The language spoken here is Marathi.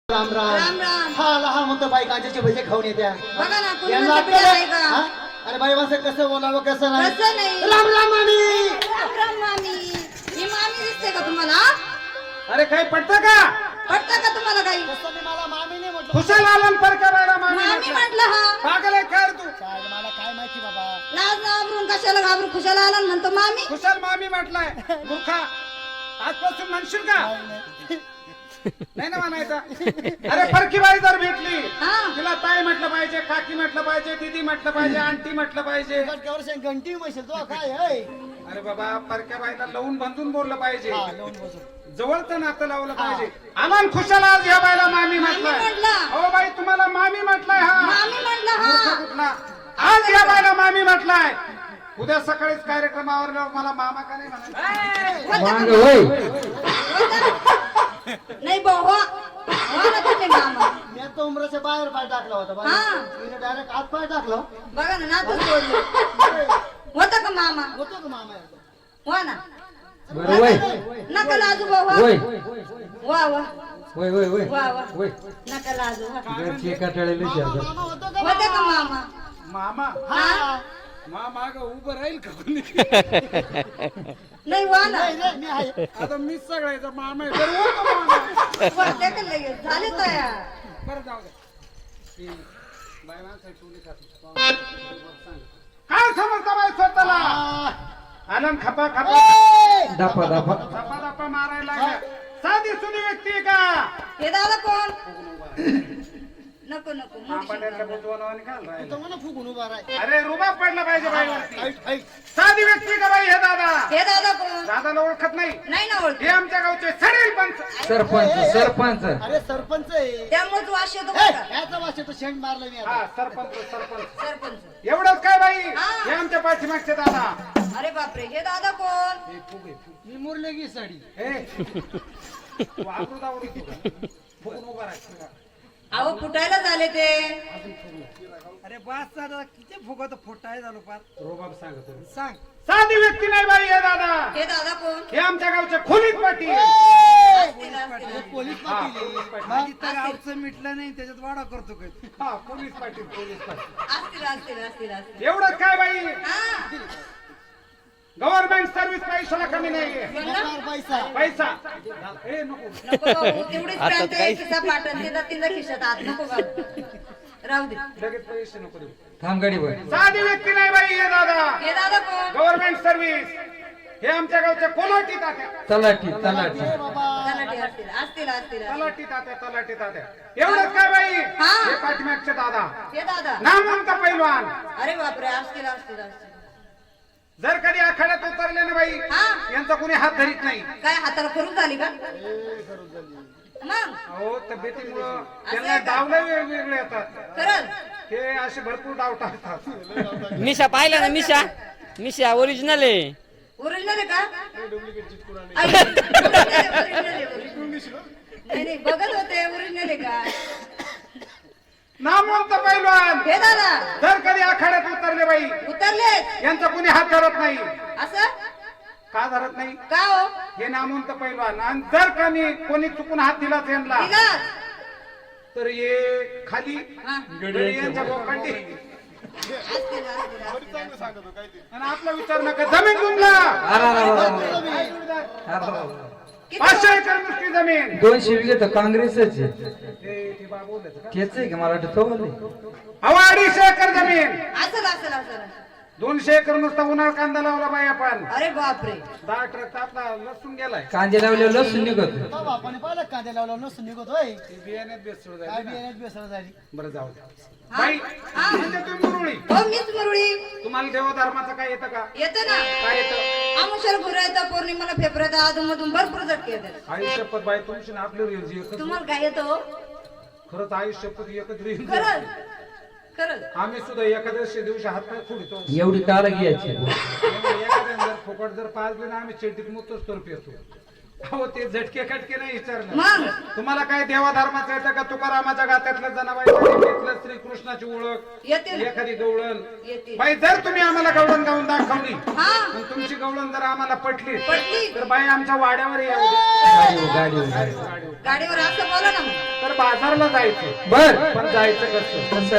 राम राम राम राम. हा लहान म्हणतो बाई कांद्याचे भजे खाऊन येत्या बघा ना कुणी यांना म्हणतं अक्कल पिढ्या आहे? आहे का? हा? अरे बाई माझं कसं बोलावं कसं नाही कसं नाही. राम राम मामी राम राम मामी. ही मामी दिसते का तुम्हाला? अरे काही पडतं का पटतं का तुम्हाला काही? तसं मी मला मामी नाही म्हटलं खुशाल आलन पर करायला मामी मामी म्हटलं. म्हटलं हा. पागल आहे काय रे तू काय मला काय माहिती बाबा लाज घाबरून कशाला घाबरून खुशाला आला म्हणतो मामी. खुशाल मामी म्हटलंय मूर्खा आजपासून म्हणशील का नाही ना म्हणायचं अरे परकी बाई जर भेटली हा. तिला ताई म्हटलं पाहिजे काकी म्हटलं पाहिजे दीदी म्हटलं पाहिजे आंटी म्हटलं पाहिजे घंटी म्हशील तो काय आहे अरे बाबा परक्या बाईला लावून बांधून बोललं पाहिजे हा लावून बसू जवळचं नातं लावलं पाहिजे आमान खुशाल आज या बाईला मामी म्हटलंय म्हटलं. हो बाई तुम्हाला मामी म्हटलंय हा मामी म्हटलं मूर्ख हा. कुठला आज या बाईला मामी म्हटलाय उद्या सकाळीच कार्यक्रमावर मला मामा का नाही म्हणायचं वांग होय नाही बाबा. हो ना तुम्ही मामा. मी आता उमराच्या बाहेर पाय टाकला होता हा. डायरेक्ट आत पाय टाकला बघा ना नातूच बोलले. होतं का मामा? होतो का मामा एकदा? हो ना. बरं वय नका लाजू बाबा. वय वा वा वय वय वय वा वा. वय नका लाजू. घरचे कटाळलेले शब्द मामा होतो का होतं का मामा? मामा हा. मामा ग उभं राहील का कोणी नाही वा ना. नाही नाही मी आहे आता मीच सगळ्याचा मामा आहे बरं होतो मामा वाटते का लगेच झाले तयार. बरं जाऊ दे ती बाई माणसं टोली खाते. काय समजता बाई स्वतःला आनंद खपा खपा दापा दापा धपा धपा मारायला लागल्या. साधी सुधी व्यक्ती आहे का हे दादा कोण? नको नको मोठी पाण्यातल्या बुजवणावाने खाल तो राहिला. मला फुगून उभा राय अरे रुबाब पडला पाहिजे बाईवरती ऐक ऐक साधी व्यक्ती का बाई हे दादा हे दादा कोण? दादाला ओळखत नाही नाही ना ओळख. हे आमच्या गावचे सडील पंच सरपंच सरपंच अरे सरपंच आहे त्यामुळे वास येतो हे, बघा. याचा वास येतो शेंड मारला मी आता हा सरपंच सरपंच सरपंच. एवढंच काय बाई हा. हे आमच्या पाठीमागचे दादा अरे बापरे हे दादा कोण? मी मुरले की साडी हे वापरू दावडी फुगून उभा राहा अहो फुटायला झाले ते. अरे बास दादा किती फुगत फोटाय झालो पार रोबाब सांगतो सांग साधी व्यक्ती नाही बाई हे दादा हे दादा कोण? हे आमच्या गावचे खोलीत पाटील असतील, असतील. पोलीस हा, पाटील पोलीस आहे. पाटील. माझी तर गावचं मिटलं नाही त्याच्यात वाडा करतो काय हा पोलीस पाटील पोलीस पाटील असतील असतील असतील असतील. एवढंच काय बाई हा. गव्हर्नमेंट सर्व्हिस पैशाला कमी नाही सरकार पैसा पैसा ए नको नको बाबू तेवढीच पॅन्ट आहे, खिसा पाटण तिथं तिथं खिशात आत नको बाबू. राहू दे. लगेच पैसे नको देऊ थांब गाडी वर साधी व्यक्ती नाही बाई हे दादा हे दादा कोण? गव्हर्नमेंट सर्व्हिस हे आमच्या गावच्या कोलाटी तात्या तलाठी तलाठी बाबा तलाठी असतील असतील असतील असतील. तलाटी तात्या एवढंच काय बाई हा. हे पाठीमागचे दादा हे दादा. नामवंत पैलवान अरे बापरे असतील असतील असतील. जर कधी आखाड्यात उतरले ना बाई हा. यांचा कोणी हात धरीत नाही काय हाताला करून झाली का? मग अहो तब्येतीमुळं त्यांना डावले वेगवेगळे येतात खरंच हे असे भरपूर डाव टाकतात मिशा पाहिला ना मिशा मिशा ओरिजिनल आहे ओरिजिनल आहे का? original आहे, original. नाही नाही बघत होते ओरिजिनल आहे का? नामवंत पैलवान हे दादा जर कधी आखाड्यात उतरले बाई उतरले यांचा कोणी हात धरत नाही असं का धरत नाही का हो? हे नामवंत पैलवान आणि जर कोणी चुकून हात दिला त्यांना दिला. तर हे खाली हा. गडी यांच्या बोकांडी असतील, असतील, असतील. आणि आपला विचार नका जमीन जुमला किती 500 एकर नुसती जमीन 200 विघे तर काँग्रेसच ते बाबू तेच आहे का मला वाटतं तो बोलले. हवा 250 एकर जमीन असेल असेल असेल. 200 एकर नुसता उन्हाळ कांदा लावला बाई आपण अरे बापरे 10 ट्रक आपला लसून गेलाय कांदे लावले लसूण निघत तो बापाने पाहिलं कांदे लावला नसून निघत होय ती बियाण्यात बेसूळ काय झाली ना. बियाण्यात बेसळ झाली बरं जाऊ दे हा? बाई हा. म्हणजे तुम्ही मुरुळी हो मीच मुरळी तुम्हाला देवधर्माचं काय येतं का येतं ना. काय येतं आमुषाला गुरु येतं पौर्णिमाला फेफर येतं अधूनमधून भरपूर झटके येतात. आयुष्यपत बाई तुमची ना आपली रेलची एकच तुम्हाला काय येतं हो? खरंच आयुष्यपत एकच रेल खरंच खरंच. आम्ही सुद्धा एकादशी दिवशी हात पाय खुडतो एवढी काला घ्यायची एखाद्याने जर फुकट जर पाजले ना आम्ही चेटीत मुतच तर पेरतो हो ते झटके खटके नाही विचारलं. मग तुम्हाला काय देवाधर्माचं येतं का? तुकारामाच्या गात्यातलं जनाबाईचं घेतलं श्रीकृष्णाची ओळख येतील एखादी गवळण. येतील बाई जर तुम्ही आम्हाला गवळण गाऊन दाखवली हा आणि तुमची गवळण जर आम्हाला पटली पटली तर बाई आमच्या वाड्यावर येऊ द्या. गाडी गाडीवर असं बोला ना मग. तर बाजारला जायचं बर पण जायचं कसं? कसं